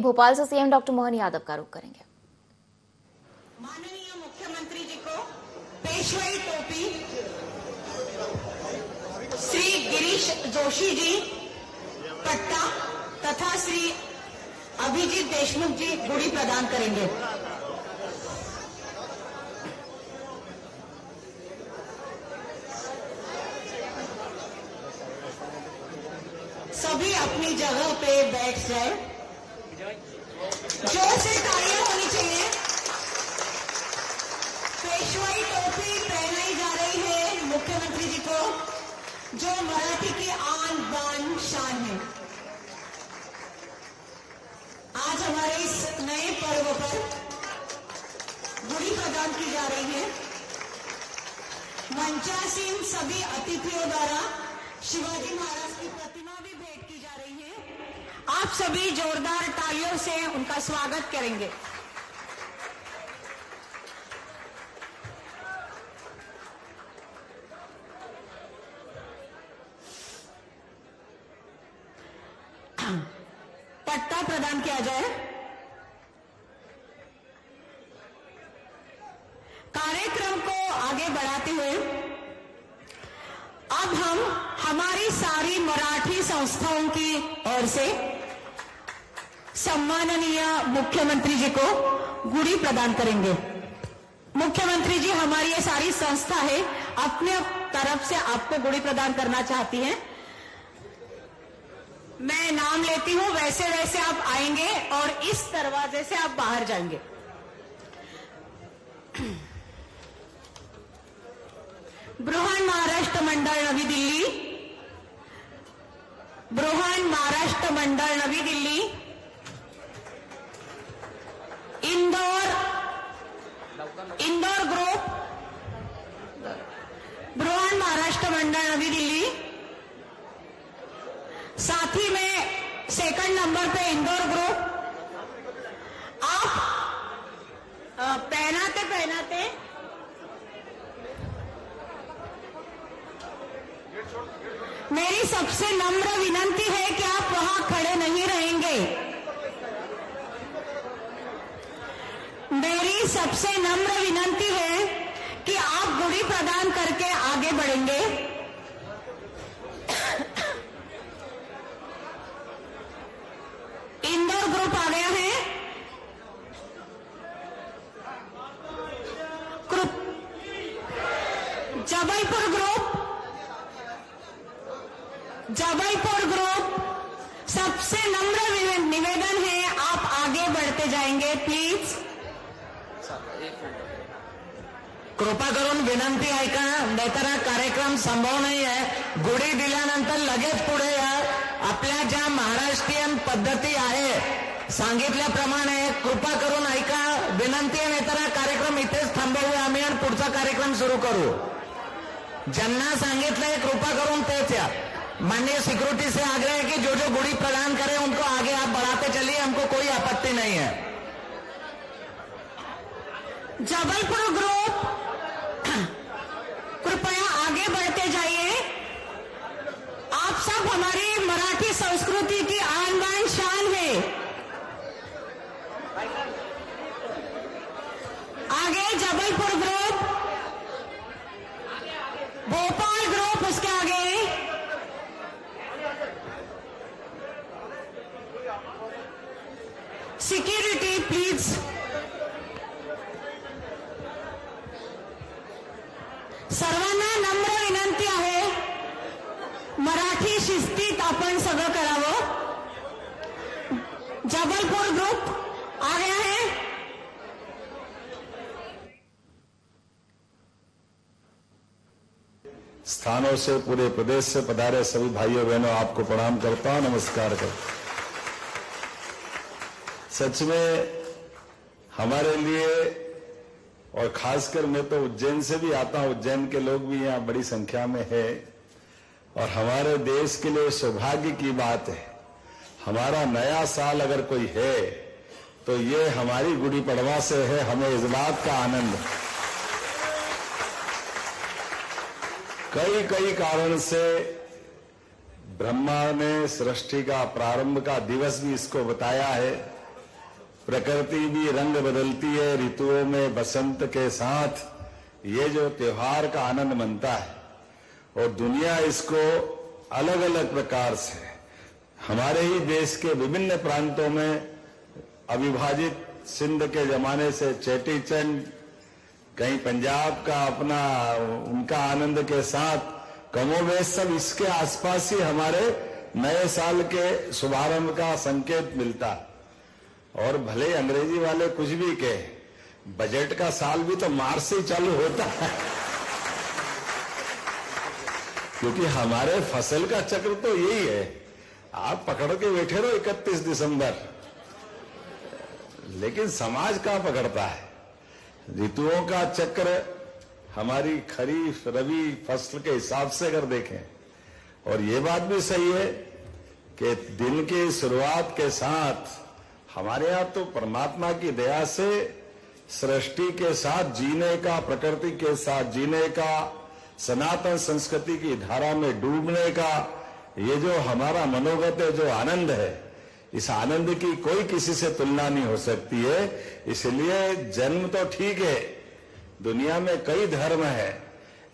भोपाल से CM doctor Mohan Yadav का रुख करेंगे। माननीय मुख्यमंत्री जी को पेशवाई टोपी श्री गिरीश जोशी जी पट्टा तथा श्री अभिजीत देशमुख जी गुड़ी प्रदान करेंगे। सभी अपनी जगह पे बैठ जाए। जोर से तालियां होनी चाहिए। पेशवाई टोपी पहनाई जा रही है मुख्यमंत्री जी को, जो मराठी की आन बान शान है। आज हमारे इस नए पर्व पर गुड़ी प्रदान की जा रही है। मंचासीन सभी अतिथियों द्वारा शिवाजी महाराज की प्रतिमा भी भेंट की जा रही है। आप सभी जोरदार तालियों से उनका स्वागत करेंगे। पट्टा प्रदान किया जाए। कार्यक्रम को आगे बढ़ाते हुए अब हम हमारी सारी मराठी संस्थाओं की ओर से सम्माननीय मुख्यमंत्री जी को गुड़ी प्रदान करेंगे। मुख्यमंत्री जी, हमारी ये सारी संस्था है, अपने तरफ से आपको गुड़ी प्रदान करना चाहती है। मैं नाम लेती हूं, वैसे वैसे आप आएंगे और इस दरवाजे से आप बाहर जाएंगे। बृहन महाराष्ट्र मंडळ नवी दिल्ली, बृहन महाराष्ट्र मंडळ नवी दिल्ली, इंदौर ग्रुप, बृहन महाराष्ट्र मंडळ नवी दिल्ली। साथी में सेकंड नंबर पे इंदौर ग्रुप। आप पहनाते मेरी सबसे नम्र विनंती है कि आप वहां खड़े नहीं रहेंगे। मेरी सबसे नम्र विनंती है कि आप गुड़ी प्रदान करके आगे बढ़ेंगे। इंदौर ग्रुप आ गया है। जबलपुर ग्रुप, सबसे नम्र निवेदन है, आप आगे बढ़ते जाएंगे प्लीज। कृपा करून विनंती ऐका, नाहीतर हा कार्यक्रम संभव नाही आहे। गुढी दिल्यानंतर लगेच पुढे या। आपल्या ज्या महाराष्ट्रीयन पद्धती आहे सांगितल्याप्रमाणे कृपा करून ऐका, विनंती आहे, नाहीतर हा कार्यक्रम इथेच थांबवूया आम्ही आणि पुढचा कार्यक्रम सुरू करू। ज्यांना सांगितलंय कृपा करून तेच या। माननीय सिक्योरिटी से आग्रह है कि जो जो गुड़ी प्रदान करें उनको आगे आप बढ़ाते चलिए, हमको कोई आपत्ति नहीं है। जबलपुर ग्रुप, कृपया आगे बढ़ते जाइए। आप सब हमारी मराठी संस्कृति की आन बान शान है। आगे जबलपुर ग्रुप, भोपाल ग्रुप, उसके आगे सिक्योरिटी प्लीज। सर्वांना नम्र विनंती आहे, मराठी शिस्तीत आपण सगळं करावं। जबलपुर ग्रुप आ गया है। स्थानों से, पूरे प्रदेश से पधारे सभी भाइयों बहनों, आपको प्रणाम करता हूं, नमस्कार करता हूं। सच में हमारे लिए, और खासकर मैं तो उज्जैन से भी आता हूं, उज्जैन के लोग भी यहां बड़ी संख्या में है, और हमारे देश के लिए सौभाग्य की बात है। हमारा नया साल अगर कोई है तो ये हमारी गुड़ी पड़वा से है। हमें इस बात का आनंद है। कई कारण से ब्रह्मा ने सृष्टि का प्रारंभ का दिवस भी इसको बताया है प्रकृति भी रंग बदलती है ऋतुओं में बसंत के साथ। ये जो त्योहार का आनंद मनता है और दुनिया इसको अलग अलग प्रकार से, हमारे ही देश के विभिन्न प्रांतों में अविभाजित सिंध के जमाने से चेटी चंद, कहीं पंजाब का अपना उनका आनंद के साथ, कमोवेश सब इसके आसपास ही हमारे नए साल के शुभारंभ का संकेत मिलता। और भले अंग्रेजी वाले कुछ भी कहे, बजट का साल भी तो मार्च से चालू होता है, क्योंकि हमारे फसल का चक्र तो यही है। आप पकड़ के बैठे रहो 31 दिसंबर, लेकिन समाज कहां पकड़ता है। ऋतुओं का चक्र हमारी खरीफ रबी फसल के हिसाब से अगर देखें, और ये बात भी सही है कि दिन की शुरुआत के साथ हमारे यहां तो परमात्मा की दया से सृष्टि के साथ जीने का, प्रकृति के साथ जीने का, सनातन संस्कृति की धारा में डूबने का, ये जो हमारा मनोगत है, जो आनंद है, इस आनंद की कोई किसी से तुलना नहीं हो सकती है। इसलिए जन्म तो ठीक है, दुनिया में कई धर्म है,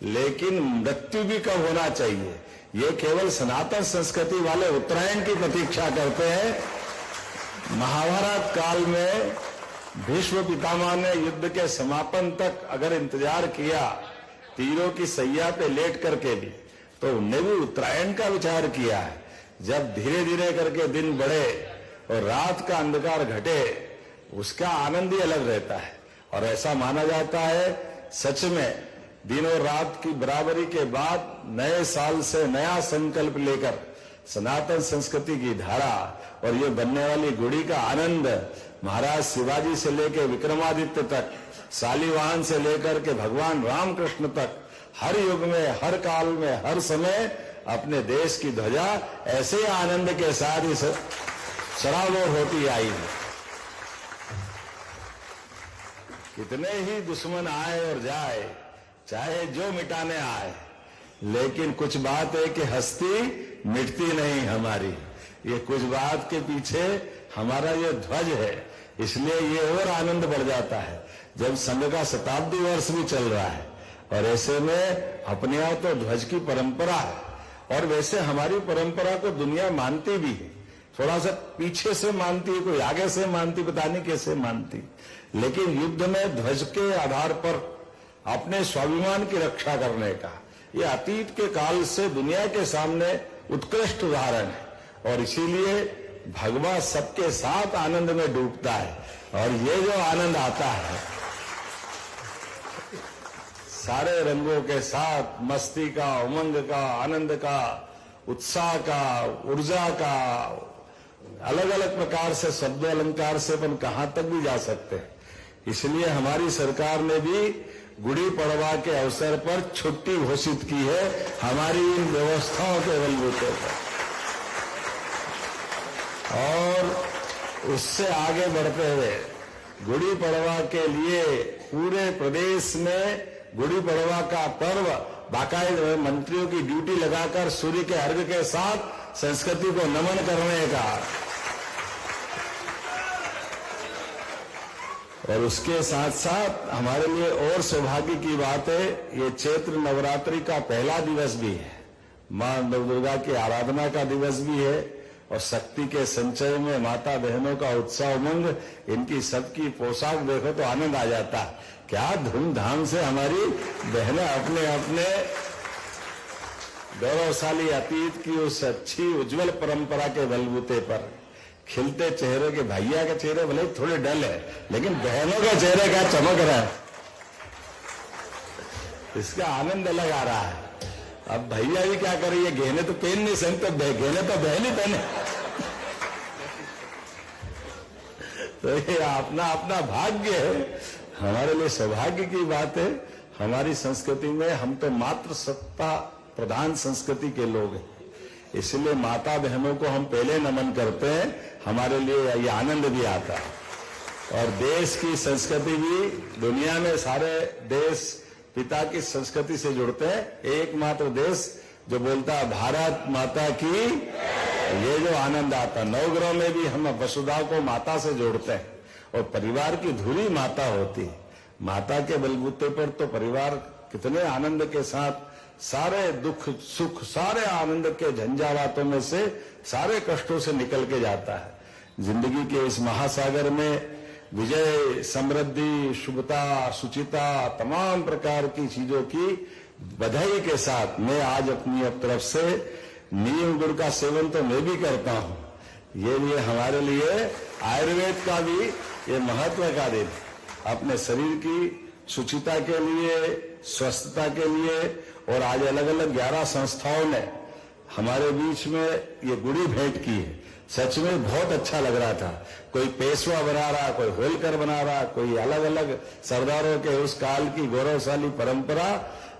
लेकिन मृत्यु भी कब होना चाहिए, ये केवल सनातन संस्कृति वाले उत्तरायण की प्रतीक्षा करते हैं। महाभारत काल में भीष्म पितामह ने युद्ध के समापन तक अगर इंतजार किया, तीरों की सैया पे लेट करके भी, तो उनने भी उत्तरायण का विचार किया है। जब धीरे धीरे करके दिन बढ़े और रात का अंधकार घटे, उसका आनंद ही अलग रहता है। और ऐसा माना जाता है, सच में दिन और रात की बराबरी के बाद नए साल से नया संकल्प लेकर सनातन संस्कृति की धारा और ये बनने वाली गुड़ी का आनंद महाराज शिवाजी से लेकर विक्रमादित्य तक, शालिवाहन से लेकर के भगवान रामकृष्ण तक, हर युग में, हर काल में, हर समय अपने देश की ध्वजा ऐसे ही आनंद के साथ ही सराबोर होती आई है। कितने ही दुश्मन आए और जाए, चाहे जो मिटाने आए, लेकिन कुछ बात है कि हस्ती मिटती नहीं हमारी। ये कुछ बात के पीछे हमारा ये ध्वज है, इसलिए ये और आनंद बढ़ जाता है जब संघ का शताब्दी वर्ष भी चल रहा है। और ऐसे में अपने यहाँ तो ध्वज की परंपरा है, और वैसे हमारी परंपरा को दुनिया मानती भी है। थोड़ा सा पीछे से मानती है, कोई आगे से मानती, पता नहीं कैसे मानती, लेकिन युद्ध में ध्वज के आधार पर अपने स्वाभिमान की रक्षा करने का ये अतीत के काल से दुनिया के सामने उत्कृष्ट उदाहरण है। और इसीलिए भगवान सबके साथ आनंद में डूबता है। और ये जो आनंद आता है सारे रंगों के साथ, मस्ती का, उमंग का, आनंद का, उत्साह का, ऊर्जा का, अलग अलग प्रकार से शब्द अलंकार से अपन कहां तक भी जा सकते हैं। इसलिए हमारी सरकार ने भी गुड़ी पड़वा के अवसर पर छुट्टी घोषित की है हमारी इन व्यवस्थाओं के बलबूते पर। और उससे आगे बढ़ते हुए गुड़ी पड़वा के लिए पूरे प्रदेश में गुड़ी पड़वा का पर्व बाकायदा मंत्रियों की ड्यूटी लगाकर सूर्य के अर्घ के साथ संस्कृति को नमन करने का, और उसके साथ साथ हमारे लिए और सौभाग्य की बात है, ये चैत्र नवरात्रि का पहला दिवस भी है, मां नवदुर्गा की आराधना का दिवस भी है, और शक्ति के संचय में माता बहनों का उत्साह उमंग, इनकी सबकी पोशाक देखो तो आनंद आ जाता है। क्या धूमधाम से हमारी बहनें अपने अपने गौरवशाली अतीत की उस अच्छी उज्जवल परंपरा के बलबूते पर खिलते चेहरे के, भैया के चेहरे भले थोड़े डल है, लेकिन बहनों के चेहरे क्या चमक रहा है, इसका आनंद अलग आ रहा है। अब भैया भी क्या करें, ये गहने तो पहन नहीं सकते, गहने तो बहन ही पहने, तो ये अपना अपना भाग्य है। हमारे लिए सौभाग्य की बात है, हमारी संस्कृति में हम तो मात्र सत्ता प्रधान संस्कृति के लोग हैं, इसलिए माता बहनों को हम पहले नमन करते हैं, हमारे लिए ये आनंद भी आता है। और देश की संस्कृति भी, दुनिया में सारे देश पिता की संस्कृति से जुड़ते हैं, एकमात्र देश जो बोलता है भारत माता की, ये जो आनंद आता है। नवग्रह में भी हम वसुधा को माता से जोड़ते हैं, और परिवार की धुरी माता होती है। माता के बलबूते पर तो परिवार कितने आनंद के साथ सारे दुख सुख सारे आनंद के झंझावातों में से सारे कष्टों से निकल के जाता है। जिंदगी के इस महासागर में विजय, समृद्धि, शुभता, शुचिता, तमाम प्रकार की चीजों की बधाई के साथ मैं आज अपनी तरफ से नीम गुड़ का सेवन तो मैं भी करता हूं। ये हमारे लिए आयुर्वेद का भी ये महत्व का दिन, अपने शरीर की शुचिता के लिए, स्वस्थता के लिए। और आज अलग अलग 11 संस्थाओं ने हमारे बीच में ये गुड़ी भेंट की है। सच में बहुत अच्छा लग रहा था। कोई पेशवा बना रहा, कोई होलकर बना रहा, कोई अलग अलग सरदारों के उस काल की गौरवशाली परंपरा,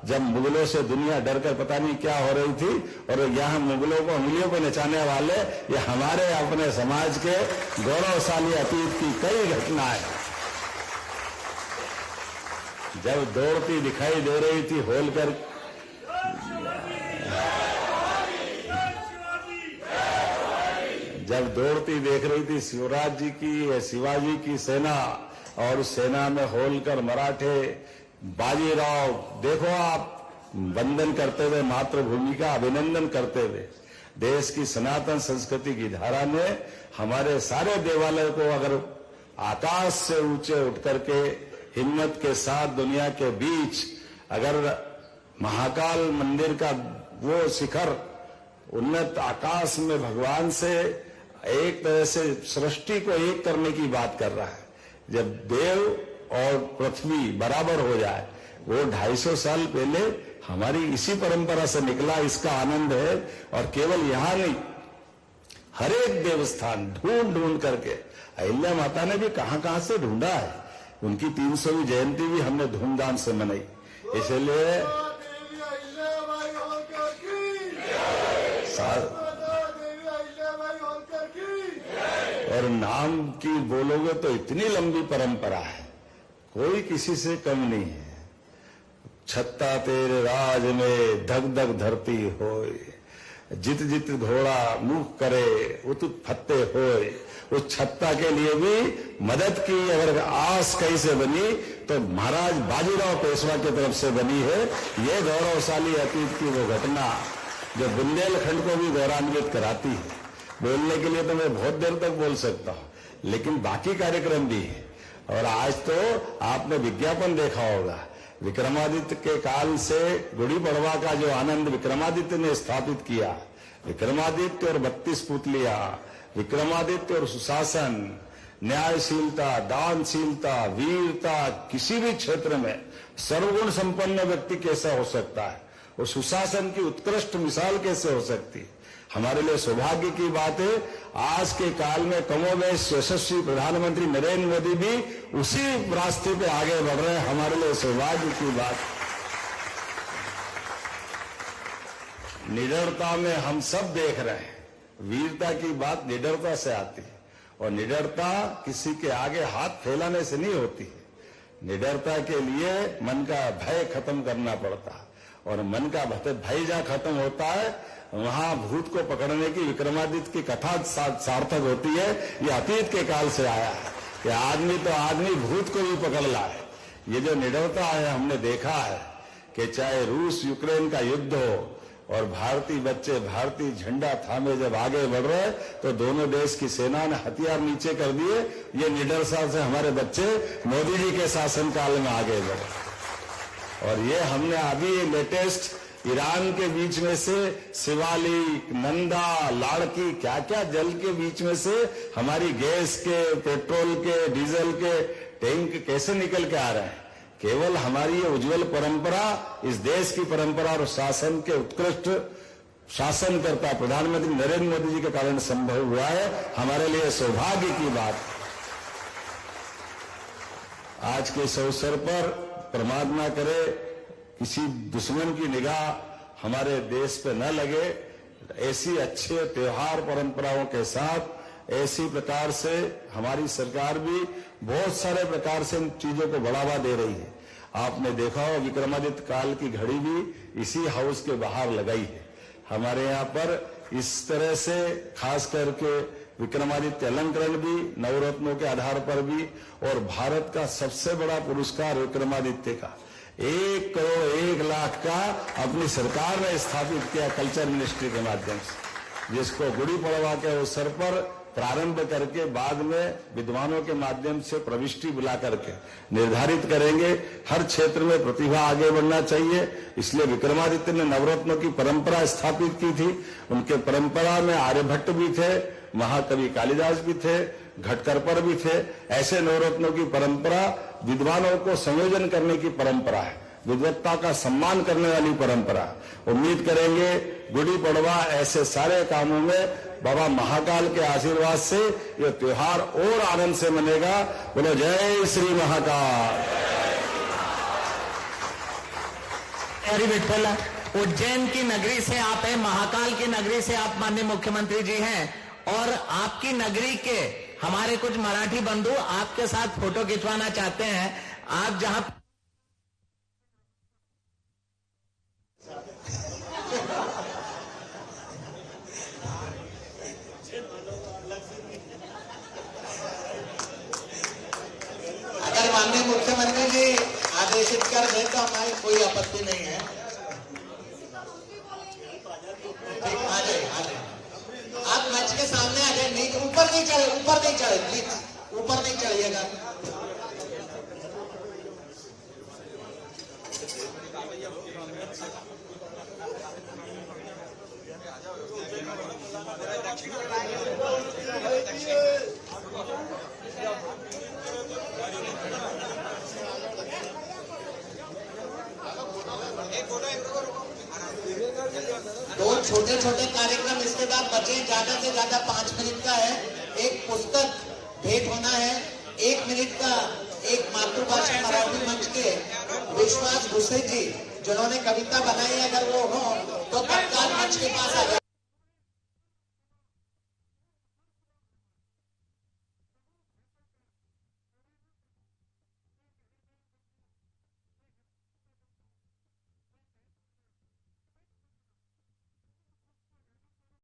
जब मुगलों से दुनिया डरकर पता नहीं क्या हो रही थी, और यहाँ मुगलों को उंगलियों पर नचाने वाले ये हमारे अपने समाज के गौरवशाली अतीत की कई घटनाएं। जब दौड़ती दिखाई दे रही थी होलकर, जब दौड़ती देख रही थी शिवराज जी की, शिवाजी की सेना, और उस सेना में होलकर, मराठे, बाजीराव, देखो आप वंदन करते हुए, मातृभूमि का अभिनंदन करते हुए, देश की सनातन संस्कृति की धारा ने हमारे सारे देवालय को अगर आकाश से ऊंचे उठ करके हिम्मत के साथ दुनिया के बीच अगर महाकाल मंदिर का वो शिखर उन्नत आकाश में भगवान से एक तरह से सृष्टि को एक करने की बात कर रहा है। जब देव और पृथ्वी बराबर हो जाए, वो 250 साल पहले हमारी इसी परंपरा से निकला, इसका आनंद है। और केवल यहां नहीं, हर एक देवस्थान ढूंढ ढूंढ करके अहिल्या माता ने भी कहां से ढूंढा है। उनकी 300वीं जयंती भी हमने धूमधाम से मनाई। इसलिए और नाम की बोलोगे तो इतनी लंबी परंपरा है, कोई किसी से कम नहीं है। छत्ता तेरे राज में धक धक धरती होय, जित जित घोड़ा मुख करे उत फत्ते होय। उस छत्ता के लिए भी मदद की अगर आस कैसे बनी तो महाराज बाजीराव पेशवा की तरफ से बनी है। ये गौरवशाली अतीत की वो घटना जो बुंदेलखंड को भी गौरवान्वित कराती है। बोलने के लिए तो मैं बहुत देर तक बोल सकता हूं, लेकिन बाकी कार्यक्रम भी है। और आज तो आपने विज्ञापन देखा होगा, विक्रमादित्य के काल से गुड़ी पड़वा का जो आनंद विक्रमादित्य ने स्थापित किया, विक्रमादित्य और 32 पुतलियां, विक्रमादित्य और सुशासन, न्यायशीलता, दानशीलता, वीरता, किसी भी क्षेत्र में सर्वगुण संपन्न व्यक्ति कैसा हो सकता है, और सुशासन की उत्कृष्ट मिसाल कैसे हो सकती है। हमारे लिए सौभाग्य की बात है, आज के काल में कमोबेश यशस्वी प्रधानमंत्री नरेंद्र मोदी भी उसी रास्ते पे आगे बढ़ रहे हैं। हमारे लिए सौभाग्य की बात। निडरता में हम सब देख रहे हैं, वीरता की बात निडरता से आती है, और निडरता किसी के आगे हाथ फैलाने से नहीं होती है। निडरता के लिए मन का भय खत्म करना पड़ता है, और मन का भय जहां खत्म होता है वहां भूत को पकड़ने की विक्रमादित्य की कथा सार्थक होती है। ये अतीत के काल से आया है कि आदमी तो आदमी भूत को भी पकड़ लाए। ये जो निडरता है हमने देखा है कि चाहे रूस यूक्रेन का युद्ध हो और भारतीय बच्चे भारतीय झंडा थामे जब आगे बढ़ रहे तो दोनों देश की सेना ने हथियार नीचे कर दिए। ये निडरता से हमारे बच्चे मोदी जी के शासनकाल में आगे बढ़े। और ये हमने अभी लेटेस्ट ईरान के बीच में से शिवालिक, नंदा, लाड़की, क्या क्या जल के बीच में से हमारी गैस के, पेट्रोल के, डीजल के टैंक कैसे निकल के आ रहे हैं। केवल हमारी ये उज्जवल परंपरा, इस देश की परंपरा और शासन के उत्कृष्ट शासनकर्ता प्रधानमंत्री नरेंद्र मोदी जी के कारण संभव हुआ है। हमारे लिए सौभाग्य की बात। आज के इस अवसर पर परमात्मा करे किसी दुश्मन की निगाह हमारे देश पे न लगे। ऐसी अच्छे त्योहार परंपराओं के साथ ऐसी प्रकार से हमारी सरकार भी बहुत सारे प्रकार से इन चीजों को बढ़ावा दे रही है। आपने देखा हो विक्रमादित्य काल की घड़ी भी इसी हाउस के बाहर लगाई है। हमारे यहाँ पर इस तरह से खास करके विक्रमादित्य अलंकरण भी, नवरत्नों के आधार पर भी, और भारत का सबसे बड़ा पुरस्कार विक्रमादित्य का 1 करोड़ 1 लाख का अपनी सरकार ने स्थापित किया कल्चर मिनिस्ट्री के माध्यम से, जिसको गुड़ी पड़वा के अवसर पर प्रारंभ करके बाद में विद्वानों के माध्यम से प्रविष्टि बुला करके निर्धारित करेंगे। हर क्षेत्र में प्रतिभा आगे बढ़ना चाहिए, इसलिए विक्रमादित्य ने नवरत्नों की परंपरा स्थापित की थी। उनके परंपरा में आर्यभट्ट भी थे, महाकवि कालिदास भी थे, घटकरपर भी थे। ऐसे नवरत्नों की परंपरा विद्वानों को संयोजन करने की परंपरा है, विद्वत्ता का सम्मान करने वाली परंपरा। उम्मीद करेंगे गुड़ी पड़वा ऐसे सारे कामों में बाबा महाकाल के आशीर्वाद से ये त्योहार और आनंद से मनेगा। बोलो जय श्री महाकाल। हरि विठ्ठल। उज्जैन की नगरी से आप हैं, महाकाल की नगरी से आप माननीय मुख्यमंत्री जी हैं, और आपकी नगरी के हमारे कुछ मराठी बंधु आपके साथ फोटो खिंचवाना चाहते हैं। आप जहां अगर माननीय मुख्यमंत्री जी आदेशित कर दे तो हमारी कोई आपत्ति नहीं है। ठीक, आ जाए। आप मंच के सामने आ जाए, नहीं ऊपर नहीं चढ़े प्लीज, ऊपर नहीं चढ़िएगा। दो छोटे छोटे कार्यक्रम इसके बाद बचे, ज्यादा से ज्यादा 5 मिनट का है। एक पुस्तक भेंट होना है 1 मिनट का। एक मातृभाषा मराठी मंच के विश्वास भूसे जी जिन्होंने कविता बनाई, अगर वो हो तो तत्काल मंच के पास आ जाए।